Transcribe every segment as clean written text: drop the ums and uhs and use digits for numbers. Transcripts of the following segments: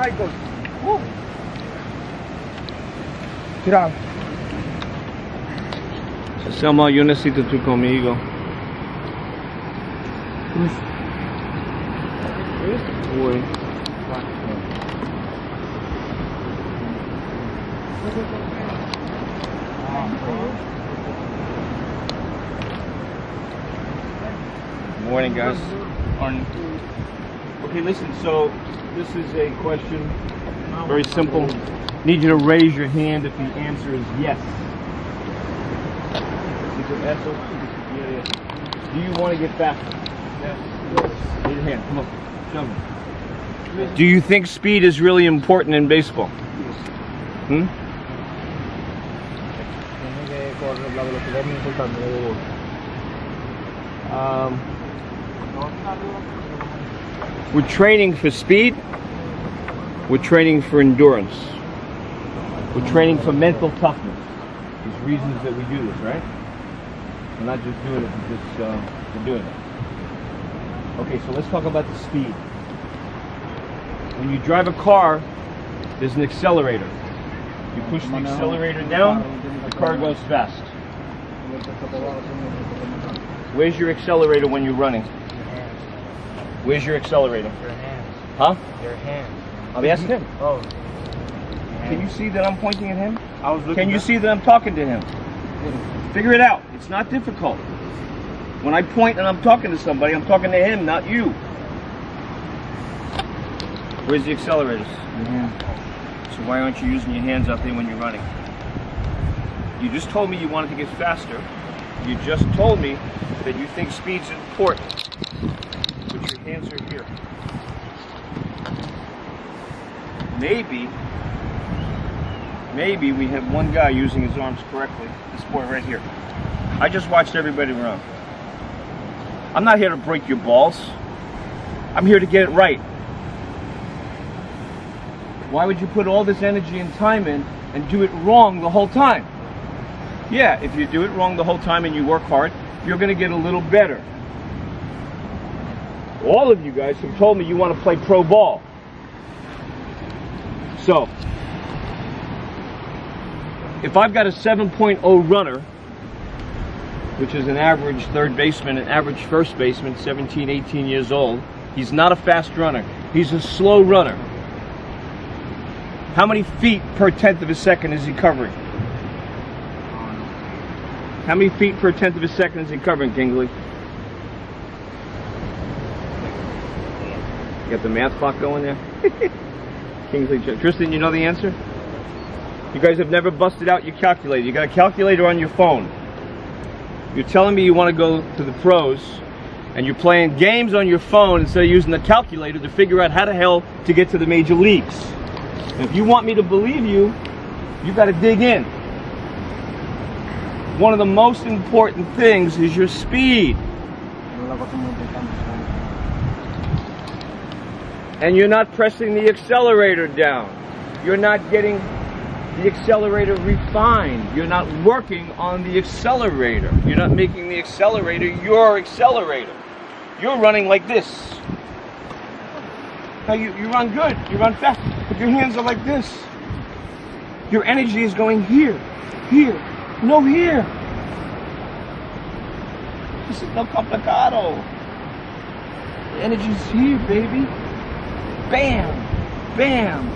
Michael. Tira. Selma, yo necesito tú conmigo. Uy. Morning, guys. Morning. Okay, listen, so this is a question, very simple. Need you to raise your hand if the answer is yes. Do you want to get faster? Yes. Raise your hand, come on, show me. Do you think speed is really important in baseball? Yes. Hmm? We're training for speed. We're training for endurance. We're training for mental toughness. There's reasons that we do this, right? We're not just doing it for doing it. Okay, so let's talk about the speed. When you drive a car, there's an accelerator. You push the accelerator down, the car goes fast. Where's your accelerator when you're running? Where's your accelerator? Your hands. Huh? Your hands. I'm asking him. Oh. Can you see that I'm pointing at him? I was looking. Can you see that I'm talking to him? Figure it out. It's not difficult. When I point and I'm talking to somebody, I'm talking to him, not you. Where's the accelerators? So why aren't you using your hands out there when you're running? You just told me you wanted to get faster. You just told me that you think speed's important. But your hands are here. Maybe we have one guy using his arms correctly. This boy right here. I just watched everybody run. I'm not here to break your balls. I'm here to get it right. Why would you put all this energy and time in and do it wrong the whole time? Yeah, if you do it wrong the whole time and you work hard, you're going to get a little better. All of you guys have told me you want to play pro ball. So, if I've got a 7.0 runner, which is an average third baseman, an average first baseman, 17, 18 years old, he's not a fast runner. He's a slow runner. How many feet per tenth of a second is he covering? How many feet per tenth of a second is he covering, Kingsley? You got the math clock going there? Kingsley, Tristan, you know the answer? You guys have never busted out your calculator. You got a calculator on your phone. You're telling me you want to go to the pros, and you're playing games on your phone instead of using the calculator to figure out how the hell to get to the major leagues. And if you want me to believe you, you got to dig in. One of the most important things is your speed. And you're not pressing the accelerator down. You're not getting the accelerator refined. You're not working on the accelerator. You're not making the accelerator your accelerator. You're running like this. Now you run good, you run fast, but your hands are like this. Your energy is going here, here, no here. This is no complicado. The energy's here, baby. Bam, bam,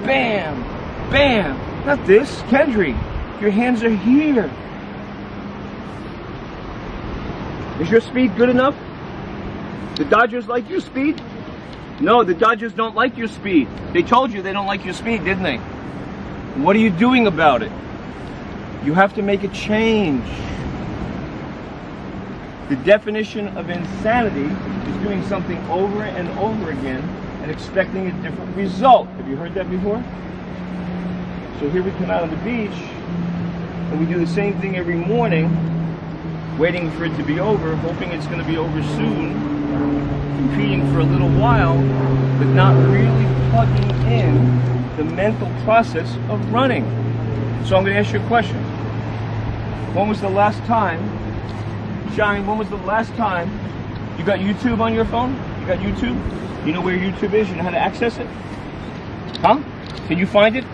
bam, bam. Not this, Kendry. Your hands are here. Is your speed good enough? The Dodgers like your speed? No, the Dodgers don't like your speed. They told you they don't like your speed, didn't they? What are you doing about it? You have to make a change. The definition of insanity is doing something over and over again and expecting a different result. Have you heard that before? So here we come out on the beach and we do the same thing every morning, waiting for it to be over, hoping it's going to be over soon, competing for a little while, but not really plugging in the mental process of running. So I'm going to ask you a question. When was the last time, Shine, when was the last time you got YouTube on your phone? You got YouTube? You know where YouTube is? You know how to access it? Huh? Can you find it?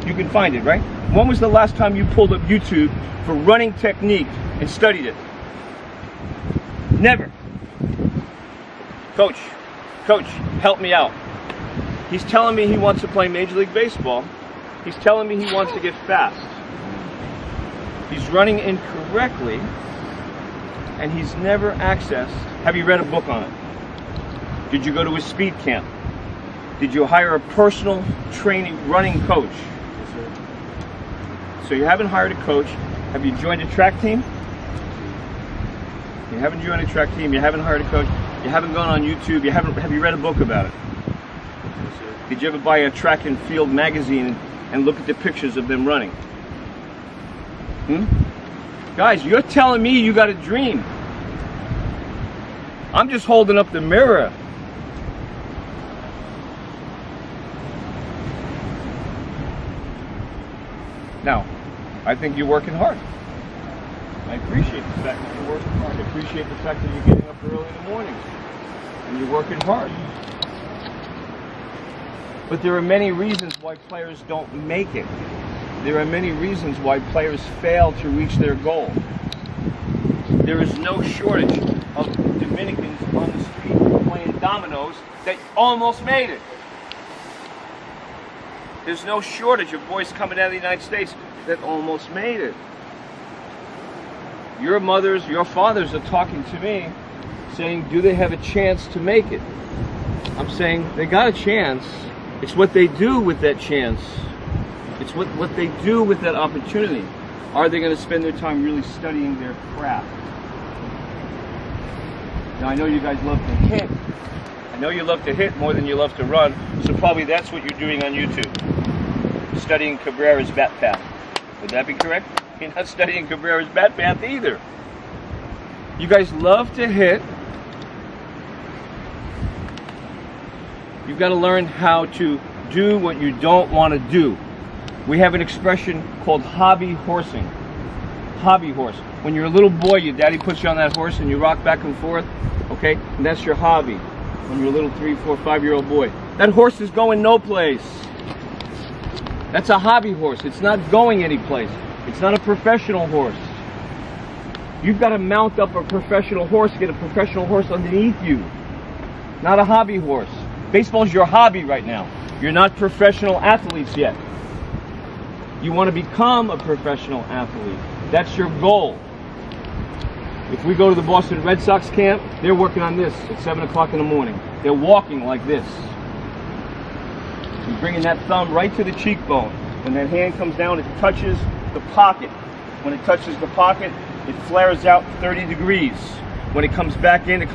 You can find it, right? When was the last time you pulled up YouTube for running technique and studied it? Never. Coach, help me out. He's telling me he wants to play Major League Baseball. He's telling me he wants to get fast. He's running incorrectly, and he's never accessed. Have you read a book on it? Did you go to a speed camp? Did you hire a personal training running coach? Yes, sir. So you haven't hired a coach. Have you joined a track team? You haven't joined a track team. You haven't hired a coach. You haven't gone on YouTube. Have you read a book about it? Yes, sir. Did you ever buy a track and field magazine and look at the pictures of them running? Guys, you're telling me you got a dream. I'm just holding up the mirror. Now, I think you're working hard. I appreciate the fact that you're working hard. I appreciate the fact that you're getting up early in the morning and you're working hard. But there are many reasons why players don't make it. There are many reasons why players fail to reach their goal. There is no shortage of Dominicans on the street playing dominoes that almost made it. There's no shortage of boys coming out of the United States that almost made it. Your mothers, your fathers are talking to me saying, do they have a chance to make it? I'm saying they got a chance. It's what they do with that chance. It's what they do with that opportunity. Are they going to spend their time really studying their craft? Now, I know you guys love to hit. I know you love to hit more than you love to run, so probably that's what you're doing on YouTube. Studying Cabrera's bat path. Would that be correct? You're not studying Cabrera's bat path either. You guys love to hit. You've got to learn how to do what you don't want to do. We have an expression called hobby horsing. Hobby horse. When you're a little boy, your daddy puts you on that horse and you rock back and forth, okay? And that's your hobby. When you're a little 3, 4, 5-year-old boy. That horse is going no place. That's a hobby horse. It's not going anyplace. It's not a professional horse. You've got to mount up a professional horse, get a professional horse underneath you. Not a hobby horse. Baseball's your hobby right now. You're not professional athletes yet. You want to become a professional athlete. That's your goal. If we go to the Boston Red Sox camp, they're working on this at 7 o'clock in the morning. They're walking like this. You're bringing that thumb right to the cheekbone. When that hand comes down, it touches the pocket. When it touches the pocket, it flares out 30 degrees. When it comes back in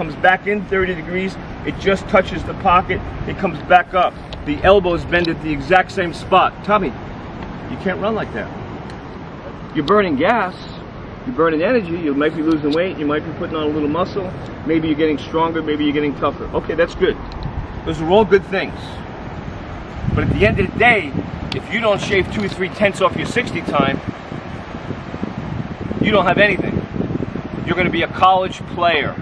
30 degrees. It just touches the pocket. It comes back up. The elbows bend at the exact same spot. Tommy, you can't run like that. You're burning gas. You're burning energy. You might be losing weight. You might be putting on a little muscle. Maybe you're getting stronger. Maybe you're getting tougher. Okay, that's good. Those are all good things. But at the end of the day, if you don't shave 2 or 3 tenths off your 60 time, you don't have anything. You're going to be a college player.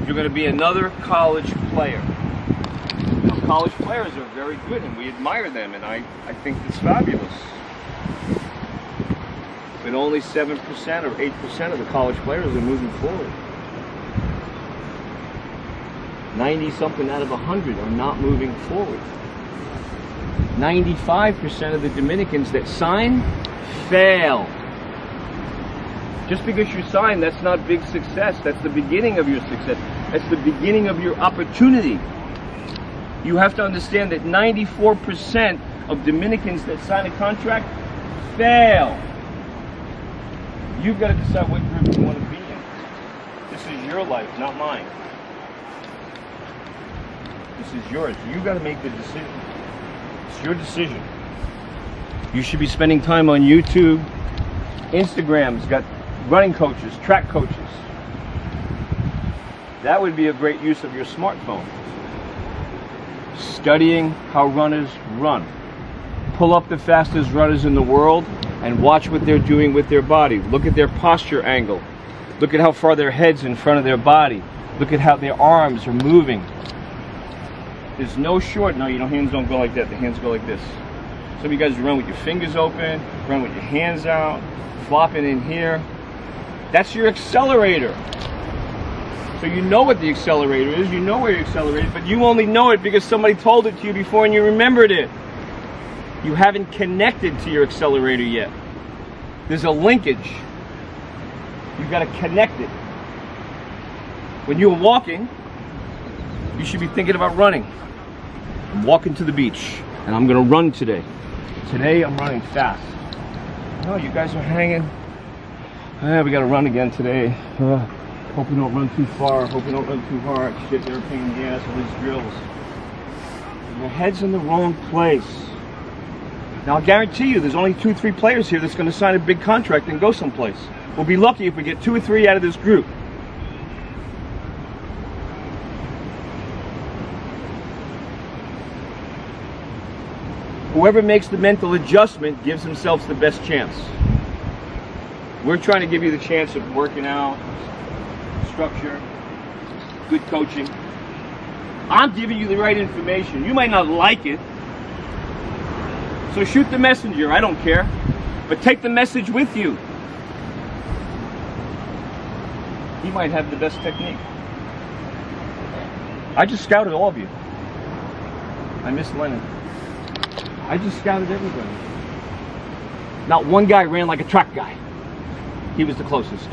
You're going to be another college player. Now, college players are very good, and we admire them, and I think it's fabulous. But only 7% or 8% of the college players are moving forward. 90-something out of 100 are not moving forward. 95% of the Dominicans that sign fail. Just because you sign, that's not big success. That's the beginning of your success. That's the beginning of your opportunity. You have to understand that 94% of Dominicans that sign a contract fail. You've got to decide what group you want to be in. This is your life, not mine. This is yours. You've got to make the decision. It's your decision. You should be spending time on YouTube. Instagram's got running coaches, track coaches. That would be a great use of your smartphone. Studying how runners run. Pull up the fastest runners in the world and watch what they're doing with their body. Look at their posture angle. Look at how far their head's in front of their body. Look at how their arms are moving. There's no short. No, hands don't go like that. The hands go like this. Some of you guys run with your fingers open, run with your hands out, flopping in here. That's your accelerator. So you know what the accelerator is, you know where you accelerate, but you only know it because somebody told it to you before and you remembered it. You haven't connected to your accelerator yet. There's a linkage. You've got to connect it. When you're walking, you should be thinking about running. I'm walking to the beach, and I'm going to run today. Today, I'm running fast. No, you guys are hanging. We got to run again today. Hope we don't run too far. Hope we don't run too hard. Shit, they're a pain in the ass with these drills. Your head's in the wrong place. Now, I'll guarantee you, there's only 2-3 players here that's going to sign a big contract and go someplace. We'll be lucky if we get 2 or 3 out of this group. Whoever makes the mental adjustment gives themselves the best chance. We're trying to give you the chance of working out, structure, good coaching. I'm giving you the right information. You might not like it, so shoot the messenger. I don't care, but take the message with you. He might have the best technique. I just scouted all of you. I miss Lennon. I just scouted everybody. Not one guy ran like a track guy. He was the closest.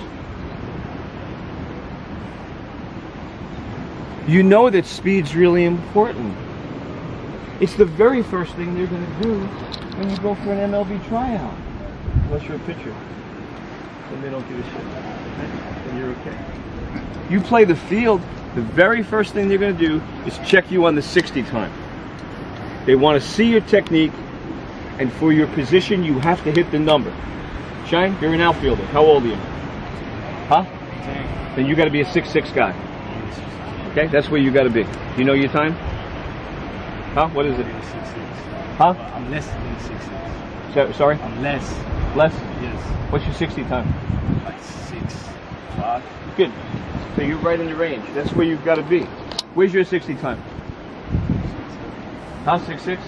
You know that speed's really important. It's the very first thing they're going to do when you go for an MLB tryout. Unless you're a pitcher. Then they don't give a shit. Then you're okay. You play the field, the very first thing they're going to do is check you on the 60 time. They want to see your technique, and for your position, you have to hit the number. Shine, you're an outfielder. How old are you? Huh? 10. Then you got to be a 6'6" guy. Okay, that's where you got to be. You know your time? Huh? What is it? 6'6". Huh? I'm less than 6'6". Sorry? I'm less. Less? Yes. What's your 60 time? Like 6'5". Good. So you're right in the range. That's where you've got to be. Where's your 60 time? Huh? 6'6"? 6'7".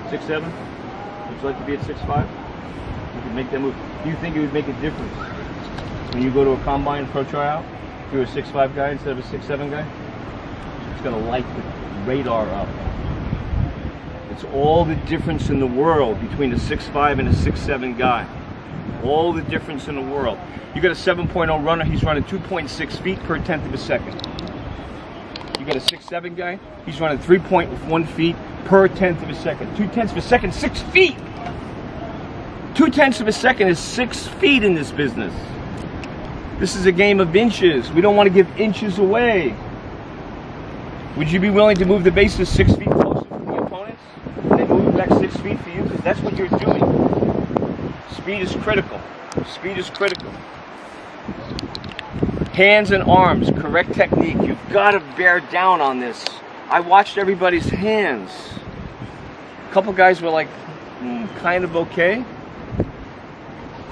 6'7"? Would you like to be at 6'5"? You could make that move. Do you think it would make a difference when you go to a combine pro tryout? If you're a 6'5" guy instead of a 6'7" guy? It's going to light the radar up. It's all the difference in the world between a 6'5" and a 6'7" guy. All the difference in the world. You got a 7.0 runner, he's running 2.6 feet per tenth of a second. You got a 6'7" guy, he's running 3.1 feet per tenth of a second. 2/10 of a second, 6 feet! 2/10 of a second is 6 feet in this business. This is a game of inches. We don't want to give inches away. Would you be willing to move the bases 6 feet closer from the opponents? And they move back 6 feet for you? Because that's what you're doing. Speed is critical. Speed is critical. Hands and arms, correct technique. You've got to bear down on this. I watched everybody's hands. A couple guys were like, kind of okay.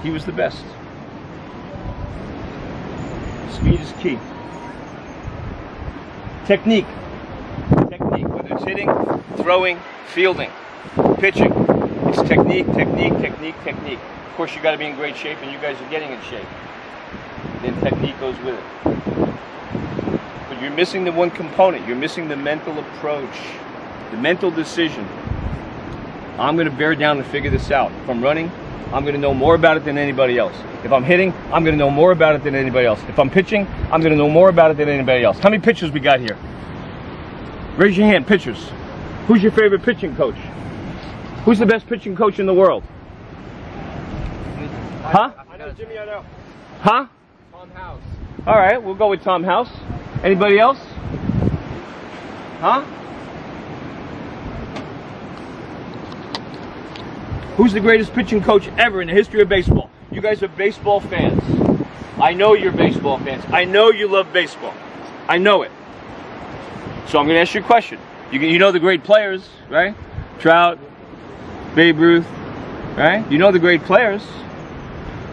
He was the best. Speed is key. Technique. Technique, whether it's hitting, throwing, fielding, pitching. It's technique, technique, technique, technique. Of course, you got to be in great shape, and you guys are getting in shape. Then technique goes with it. But you're missing the one component. You're missing the mental approach, the mental decision. I'm going to bear down and figure this out. If I'm running, I'm going to know more about it than anybody else. If I'm hitting, I'm going to know more about it than anybody else. If I'm pitching, I'm going to know more about it than anybody else. How many pitchers we got here? Raise your hand, pitchers. Who's your favorite pitching coach? Who's the best pitching coach in the world? Huh? I know Jimmy, I know. Huh? Tom House. All right, we'll go with Tom House. Anybody else? Huh? Who's the greatest pitching coach ever in the history of baseball? You guys are baseball fans. I know you're baseball fans. I know you love baseball. I know it. So I'm going to ask you a question. You know the great players, right? Trout, Babe Ruth, right? You know the great players.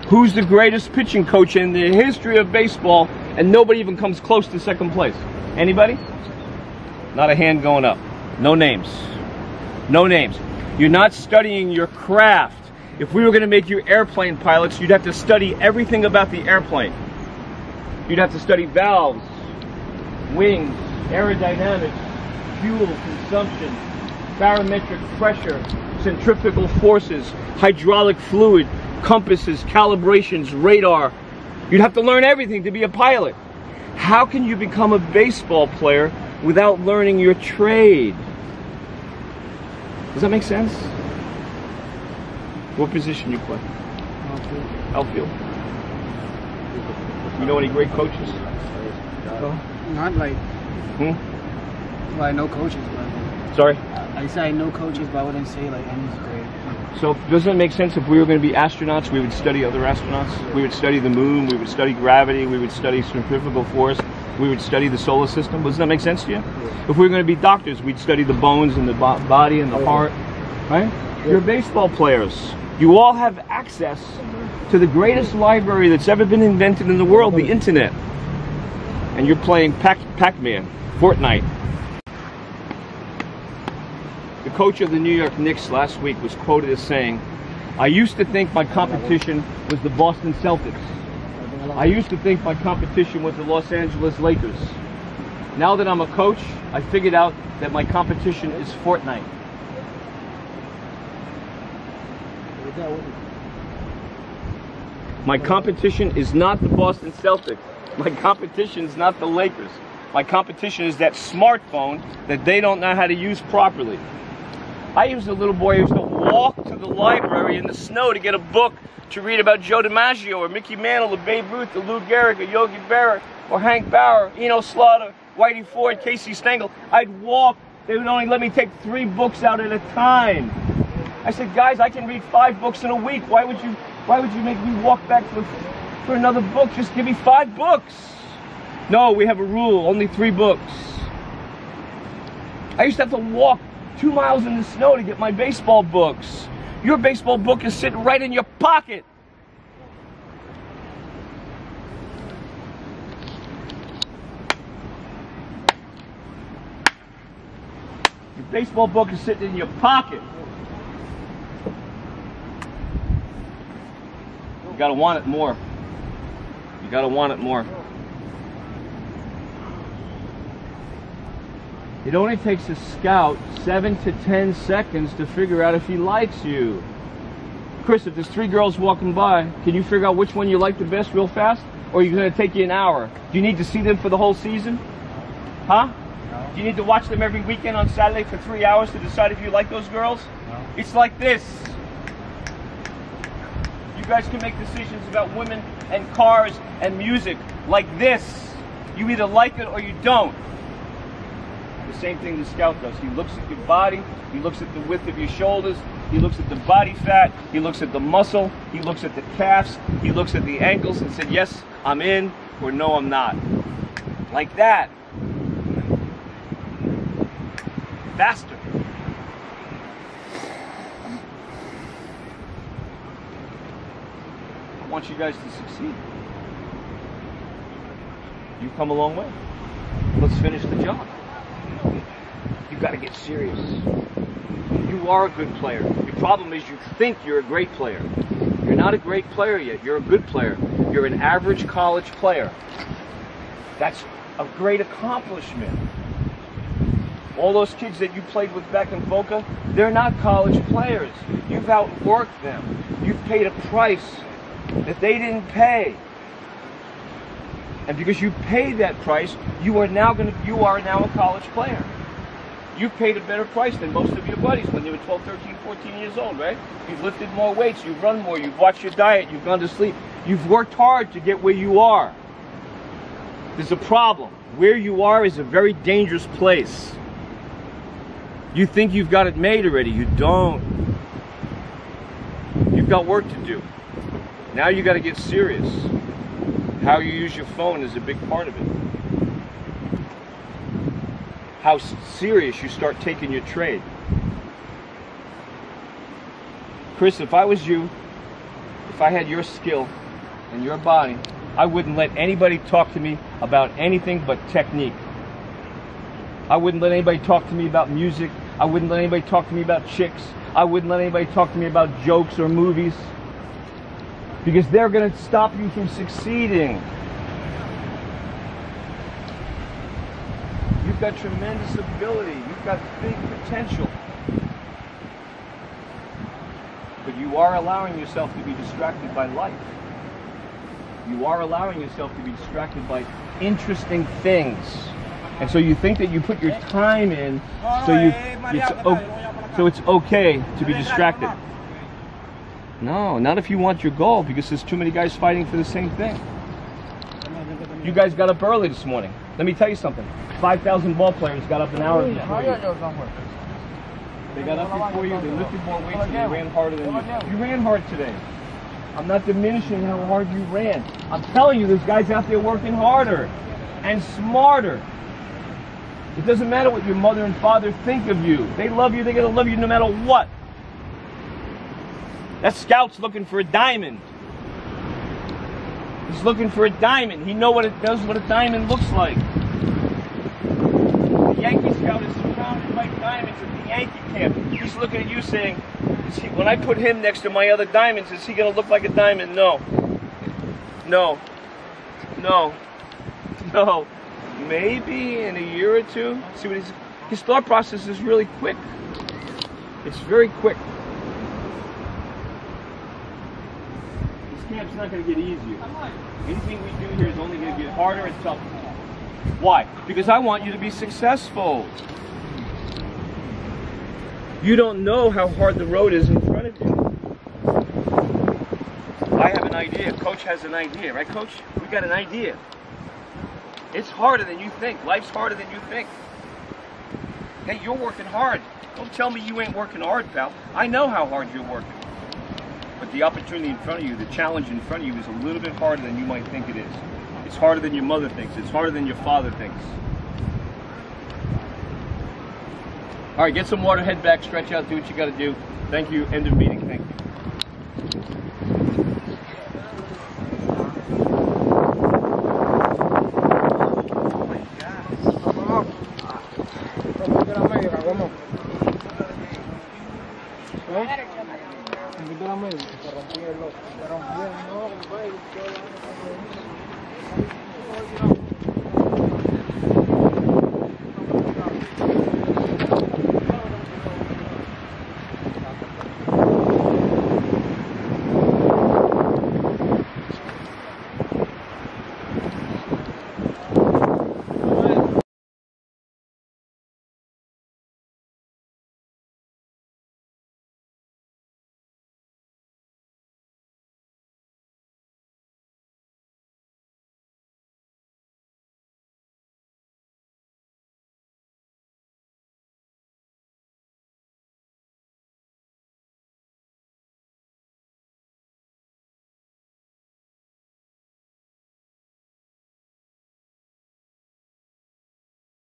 Who's the greatest pitching coach in the history of baseball, and nobody even comes close to second place? Anybody? Not a hand going up. No names. No names. You're not studying your craft. If we were going to make you airplane pilots, you'd have to study everything about the airplane. You'd have to study valves, wings, aerodynamics, fuel consumption, barometric pressure, centrifugal forces, hydraulic fluid, compasses, calibrations, radar. You'd have to learn everything to be a pilot. How can you become a baseball player without learning your trade? Does that make sense? What position you play? Outfield. You know any great coaches? Not like, well, I know coaches, but Sorry? I say I know coaches, but I wouldn't say like any great. So doesn't it make sense if we were going to be astronauts, we would study other astronauts? We would study the moon, we would study gravity, we would study centrifugal force, we would study the solar system. Doesn't that make sense to you? If we were going to be doctors, we'd study the bones and the body and the heart, right? You're baseball players. You all have access to the greatest library that's ever been invented in the world, the internet. And you're playing Pac-Man, Fortnite. The coach of the New York Knicks last week was quoted as saying, "I used to think my competition was the Boston Celtics. I used to think my competition was the Los Angeles Lakers. Now that I'm a coach, I figured out that my competition is Fortnite." My competition is not the Boston Celtics. My competition is not the Lakers. My competition is that smartphone that they don't know how to use properly. I was a little boy who used to walk to the library in the snow to get a book to read about Joe DiMaggio or Mickey Mantle or Babe Ruth or Lou Gehrig or Yogi Berra or Hank Bauer, Eno Slaughter, Whitey Ford, Casey Stengel. I'd walk. They would only let me take 3 books out at a time. I said, guys, I can read 5 books in a week. Why would you make me walk back for another book? Just give me 5 books. No, we have a rule, only 3 books. I used to have to walk 2 miles in the snow to get my baseball books. Your baseball book is sitting right in your pocket. Your baseball book is sitting in your pocket. You gotta want it more. You gotta want it more. It only takes a scout 7 to 10 seconds to figure out if he likes you. Chris, if there's 3 girls walking by, can you figure out which one you like the best real fast? Or are you going to take you an hour? Do you need to see them for the whole season? Huh? No. Do you need to watch them every weekend on Saturday for 3 hours to decide if you like those girls? No. It's like this. You guys can make decisions about women and cars and music like this. You either like it or you don't. The same thing the scout does. He looks at your body, he looks at the width of your shoulders, he looks at the body fat, he looks at the muscle, he looks at the calves, he looks at the ankles and said, yes, I'm in, or no, I'm not. Like that. Faster. I want you guys to succeed. You've come a long way. Let's finish the job. You've got to get serious. You are a good player. Your problem is you think you're a great player. You're not a great player yet. You're a good player. You're an average college player. That's a great accomplishment. All those kids that you played with back in Boca, they're not college players. You've outworked them. You've paid a price that they didn't pay. And because you paid that price, you are now a college player. You've paid a better price than most of your buddies when they were 12, 13, 14 years old, right? You've lifted more weights, you've run more, you've watched your diet, you've gone to sleep. You've worked hard to get where you are. There's a problem. Where you are is a very dangerous place. You think you've got it made already. You don't. You've got work to do. Now you got to get serious. How you use your phone is a big part of it. How serious you start taking your trade. Chris, if I was you, if I had your skill and your body, I wouldn't let anybody talk to me about anything but technique. I wouldn't let anybody talk to me about music. I wouldn't let anybody talk to me about chicks. I wouldn't let anybody talk to me about jokes or movies. Because they're going to stop you from succeeding. You've got tremendous ability. You've got big potential. But you are allowing yourself to be distracted by life. You are allowing yourself to be distracted by interesting things. And so you think that you put your time in, so it's okay to be distracted. No, not if you want your goal, because there's too many guys fighting for the same thing. You guys got up early this morning. Let me tell you something. 5,000 ball players got up an hour before you. They got up before you, they lifted more weights, and they ran harder than you. You ran hard today. I'm not diminishing how hard you ran. I'm telling you, there's guys out there working harder and smarter. It doesn't matter what your mother and father think of you. They love you, they're going to love you no matter what. That scout's looking for a diamond. He's looking for a diamond. He knows what it does, what a diamond looks like. The Yankee scout is surrounded by diamonds at the Yankee camp. He's looking at you saying, when I put him next to my other diamonds, is he going to look like a diamond? No. No. No. No. Maybe in a year or two. See what his thought process is really quick. It's very quick. This camp's not going to get easier. Anything we do here is only going to get harder and tougher. Why? Because I want you to be successful. You don't know how hard the road is in front of you. I have an idea. Coach has an idea, right, Coach? We got an idea. It's harder than you think. Life's harder than you think. Hey, you're working hard. Don't tell me you ain't working hard, pal. I know how hard you're working. But the opportunity in front of you, the challenge in front of you is a little bit harder than you might think it is. It's harder than your mother thinks. It's harder than your father thinks. All right, get some water, head back, stretch out, do what you got to do. Thank you. End of meeting. Thank you.